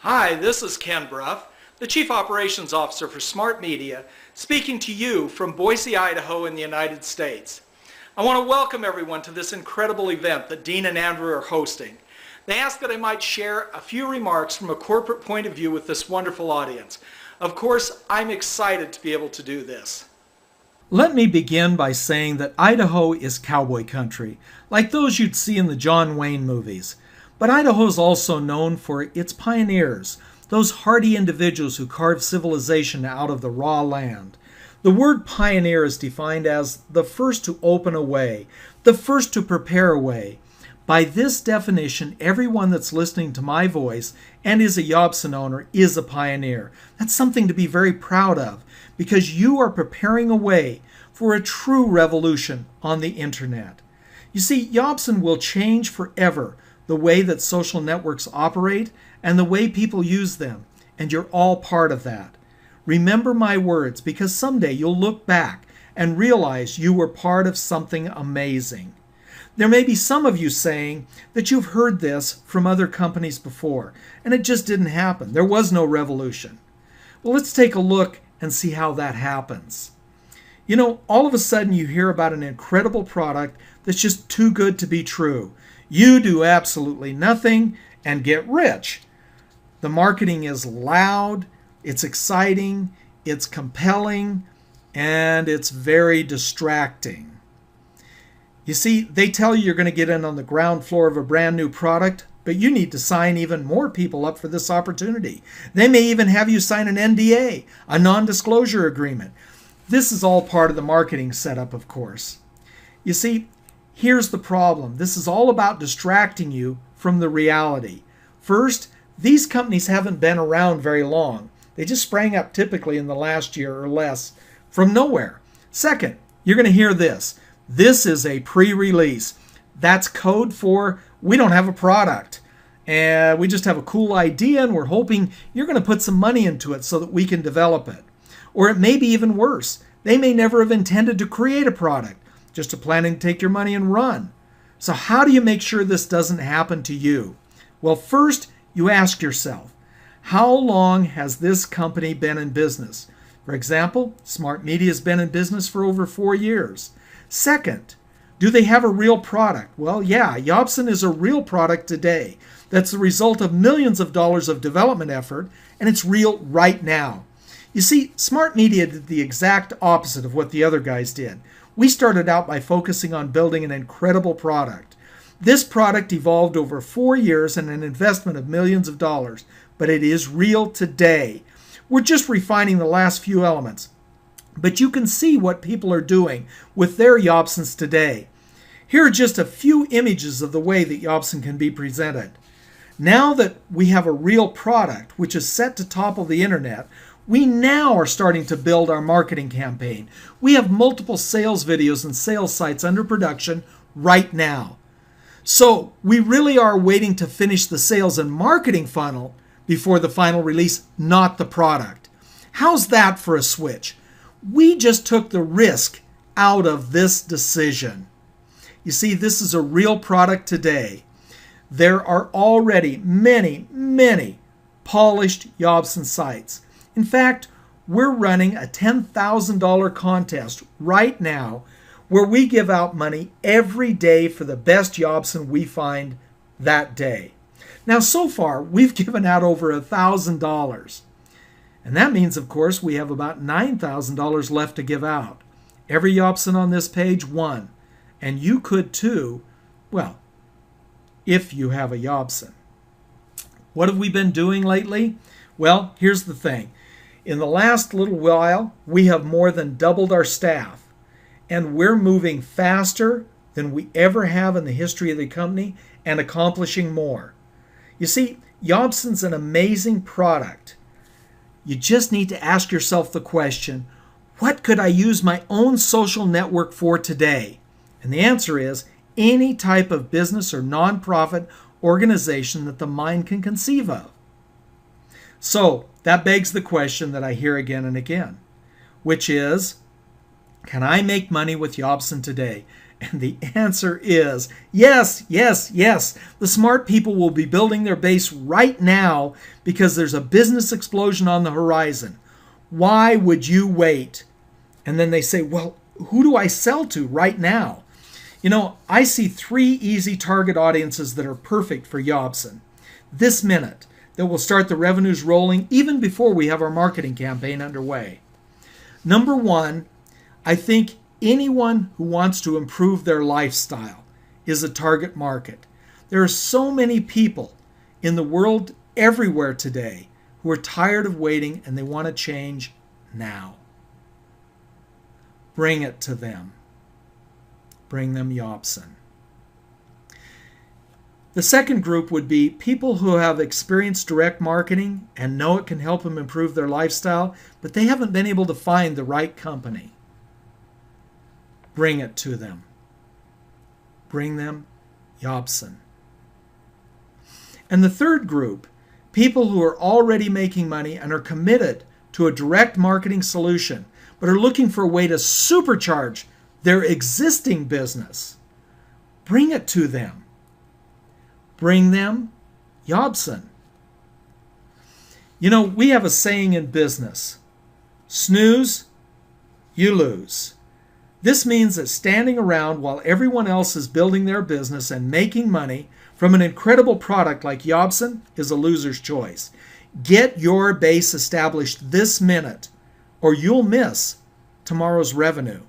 Hi, this is Ken Brough, the Chief Operations Officer for Smart Media, speaking to you from Boise, Idaho in the United States. I want to welcome everyone to this incredible event that Dean and Andrew are hosting. They asked that I might share a few remarks from a corporate point of view with this wonderful audience. Of course, I'm excited to be able to do this. Let me begin by saying that Idaho is cowboy country, like those you'd see in the John Wayne movies. But Idaho is also known for its pioneers, those hardy individuals who carved civilization out of the raw land. The word pioneer is defined as the first to open a way, the first to prepare a way. By this definition, everyone that's listening to my voice and is a Jobson owner is a pioneer. That's something to be very proud of, because you are preparing a way for a true revolution on the internet. You see, Jobson will change forever the way that social networks operate and the way people use them, and you're all part of that. Remember my words, because someday you'll look back and realize you were part of something amazing. There may be some of you saying that you've heard this from other companies before, and it just didn't happen. There was no revolution. Well, let's take a look and see how that happens. You know, all of a sudden you hear about an incredible product that's just too good to be true. You do absolutely nothing and get rich. The marketing is loud, it's exciting, it's compelling, and it's very distracting. You see, they tell you you're going to get in on the ground floor of a brand new product, but you need to sign even more people up for this opportunity. They may even have you sign an NDA, a non-disclosure agreement. This is all part of the marketing setup, of course. You see, here's the problem. This is all about distracting you from the reality. First, these companies haven't been around very long. They just sprang up typically in the last year or less from nowhere. Second, you're going to hear this. This is a pre-release. That's code for we don't have a product. And we just have a cool idea and we're hoping you're going to put some money into it so that we can develop it. Or it may be even worse. They may never have intended to create a product, just a planning to take your money and run. So how do you make sure this doesn't happen to you? Well, first, you ask yourself, how long has this company been in business? For example, Smart Media has been in business for over 4 years. Second, do they have a real product? Well, yeah, Jobson is a real product today. That's the result of millions of dollars of development effort, and it's real right now. You see, Smart Media did the exact opposite of what the other guys did. We started out by focusing on building an incredible product. This product evolved over 4 years and an investment of millions of dollars, but it is real today. We're just refining the last few elements. But you can see what people are doing with their Jobsons today. Here are just a few images of the way that Jobson can be presented. Now that we have a real product which is set to topple the internet, we now are starting to build our marketing campaign. We have multiple sales videos and sales sites under production right now. So we really are waiting to finish the sales and marketing funnel before the final release, not the product. How's that for a switch? We just took the risk out of this decision. You see, this is a real product today. There are already many polished Jobson sites. In fact, we're running a $10,000 contest right now where we give out money every day for the best Jobson we find that day. Now, so far, we've given out over $1,000. And that means, of course, we have about $9,000 left to give out. Every Jobson on this page won. And you could too, well, if you have a Jobson. What have we been doing lately? Well, here's the thing. In the last little while, we have more than doubled our staff. And we're moving faster than we ever have in the history of the company and accomplishing more. You see, Jobson's an amazing product. You just need to ask yourself the question, what could I use my own social network for today? And the answer is any type of business or nonprofit organization that the mind can conceive of. So that begs the question that I hear again and again, which is, can I make money with Jobson today? And the answer is yes, yes, yes. The smart people will be building their base right now because there's a business explosion on the horizon. Why would you wait? And then they say, well, who do I sell to right now? You know, I see 3 easy target audiences that are perfect for Jobson. This minute, that will start the revenues rolling even before we have our marketing campaign underway. Number 1, I think anyone who wants to improve their lifestyle is a target market. There are so many people in the world everywhere today who are tired of waiting and they want to change now. Bring it to them. Bring them Jobson. The second group would be people who have experienced direct marketing and know it can help them improve their lifestyle, but they haven't been able to find the right company. Bring it to them. Bring them Jobson. And the third group, people who are already making money and are committed to a direct marketing solution, but are looking for a way to supercharge their existing business. Bring it to them. Bring them Jobson. You know, we have a saying in business, snooze, you lose. This means that standing around while everyone else is building their business and making money from an incredible product like Jobson is a loser's choice. Get your base established this minute or you'll miss tomorrow's revenue.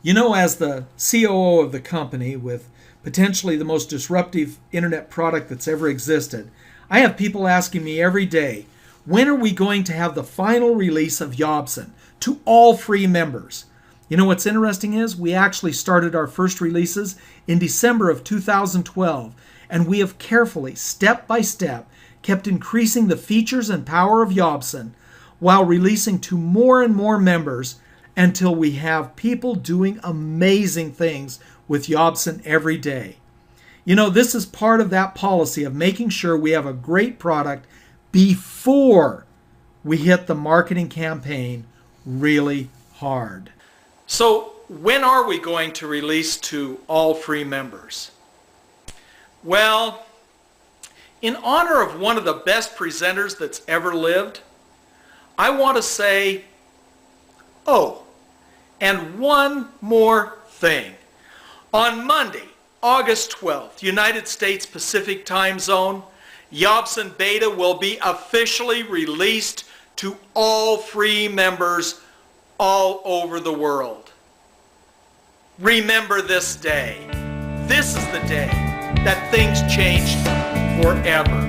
You know, as the COO of the company with potentially the most disruptive internet product that's ever existed, I have people asking me every day, when are we going to have the final release of Jobson to all free members? You know what's interesting is we actually started our first releases in December of 2012, and we have carefully, step by step, kept increasing the features and power of Jobson while releasing to more and more members until we have people doing amazing things with Jobson every day. You know, this is part of that policy of making sure we have a great product before we hit the marketing campaign really hard. So when are we going to release to all free members? Well, in honor of one of the best presenters that's ever lived, I want to say, oh, and one more thing. On Monday, August 12th, United States Pacific Time Zone, Jobson Beta will be officially released to all free members all over the world. Remember this day. This is the day that things changed forever.